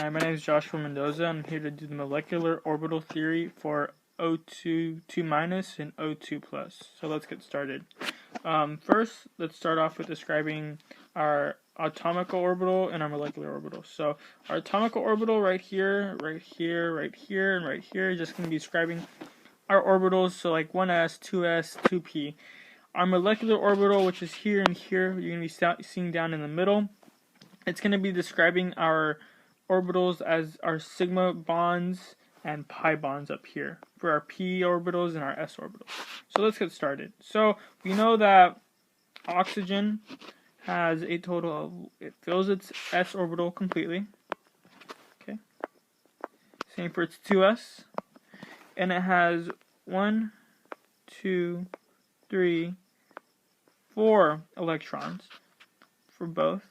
Hi, my name is Joshua Mendoza. I'm here to do the molecular orbital theory for O2 2- and O2+. So let's get started. First, let's start off with describing our atomic orbital and our molecular orbital. So our atomic orbital right here, right here, right here, and right here is just going to be describing our orbitals, so like 1s, 2s, 2p. Our molecular orbital, which is here and here, you're going to be seeing down in the middle. It's going to be describing our orbitals as our sigma bonds and pi bonds up here for our p orbitals and our s orbitals. So let's get started. So we know that oxygen has a total of, it fills its s orbital completely. Okay. Same for its 2s. And it has 1, 2, 3, 4 electrons for both.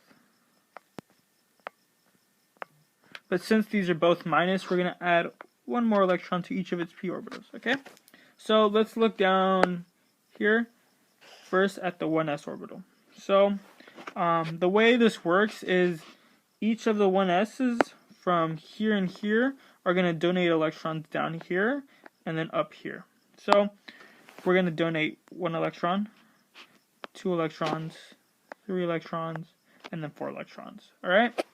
But since these are both minus, we're going to add one more electron to each of its p orbitals, okay? So let's look down here first at the 1s orbital. So the way this works is each of the 1s's from here and here are going to donate electrons down here and then up here. So we're going to donate 1 electron, 2 electrons, 3 electrons, and then 4 electrons, all right?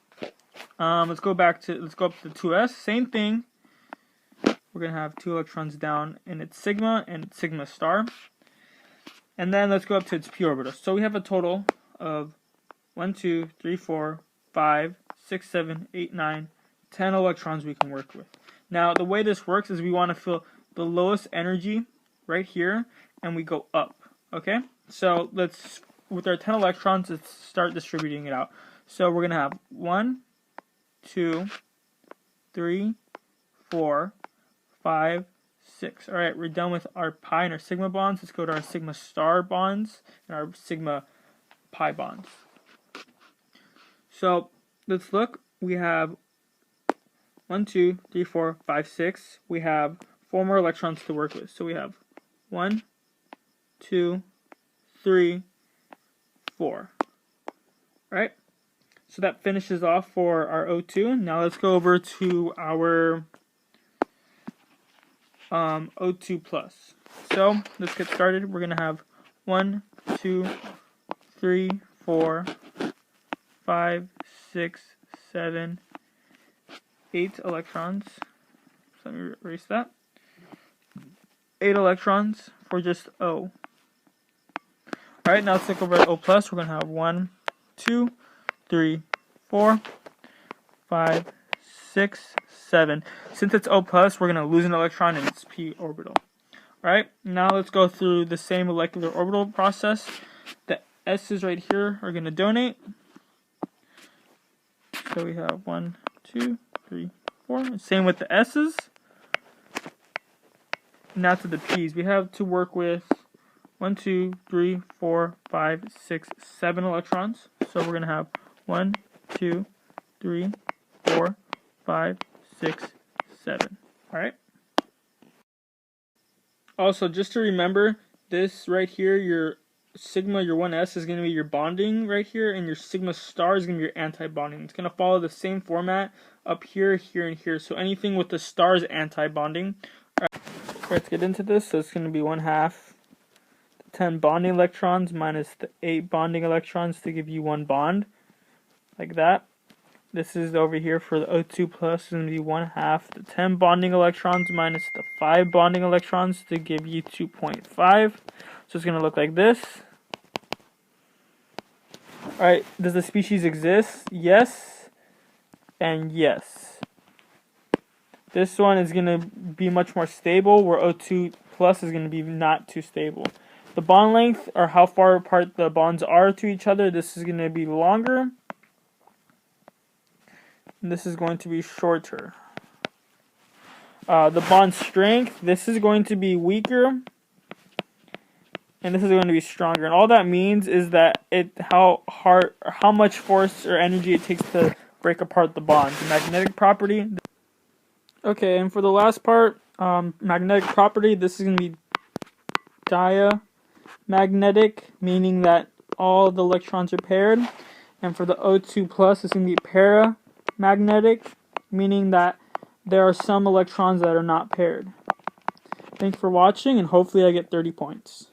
Let's go up to 2s. Same thing. We're going to have 2 electrons down in its sigma and its sigma star. And then let's go up to its p orbital. So we have a total of 1, 2, 3, 4, 5, 6, 7, 8, 9, 10 electrons we can work with. Now, the way this works is we want to fill the lowest energy right here, and we go up. Okay? So let's, with our 10 electrons, let's start distributing it out. So we're going to have 1, 2, 3, 4, 5, 6. Alright, we're done with our pi and our sigma bonds. Let's go to our sigma star bonds and our sigma pi bonds. So let's look. We have 1, 2, 3, 4, 5, 6. We have 4 more electrons to work with. So we have 1, 2, 3, 4. Alright? So that finishes off for our O2. Now let's go over to our O2+. So let's get started. We're going to have 1, 2, 3, 4, 5, 6, 7, 8 electrons. So let me erase that. 8 electrons for just O. Alright, now let's look over at O+. We're going to have 1, 2, 3, 4, 5, 6, 7. Since it's O+, we're going to lose an electron in its p orbital. Alright, now let's go through the same molecular orbital process. The s's right here are going to donate. So we have 1, 2, 3, 4. Same with the s's. Now to the p's. We have to work with 1, 2, 3, 4, 5, 6, 7 electrons. So we're going to have 1, 2, 3, 4, 5, 6, 7. Alright? Also, just to remember, this right here, your sigma, your 1s is going to be your bonding right here, and your sigma star is going to be your anti-bonding. It's going to follow the same format up here, here, and here. So anything with the star is anti-bonding. Alright, let's get into this. So it's going to be 1/2 the 10 bonding electrons minus the 8 bonding electrons to give you 1 bond. Like that. This is over here for the O2+, is going to be 1/2 the 10 bonding electrons minus the 5 bonding electrons to give you 2.5. So it's going to look like this. Alright, does the species exist? Yes, and yes. This one is going to be much more stable, where O2+ is going to be not too stable. The bond length, or how far apart the bonds are to each other, this is going to be longer. This is going to be shorter. The bond strength, this is going to be weaker, and this is going to be stronger. And all that means is that how much force or energy it takes to break apart the bonds. The magnetic property. Okay, and for the last part, magnetic property, this is going to be diamagnetic, meaning that all the electrons are paired. And for the O2+, it's going to be paramagnetic, meaning that there are some electrons that are not paired. Thanks for watching, and hopefully I get 30 points.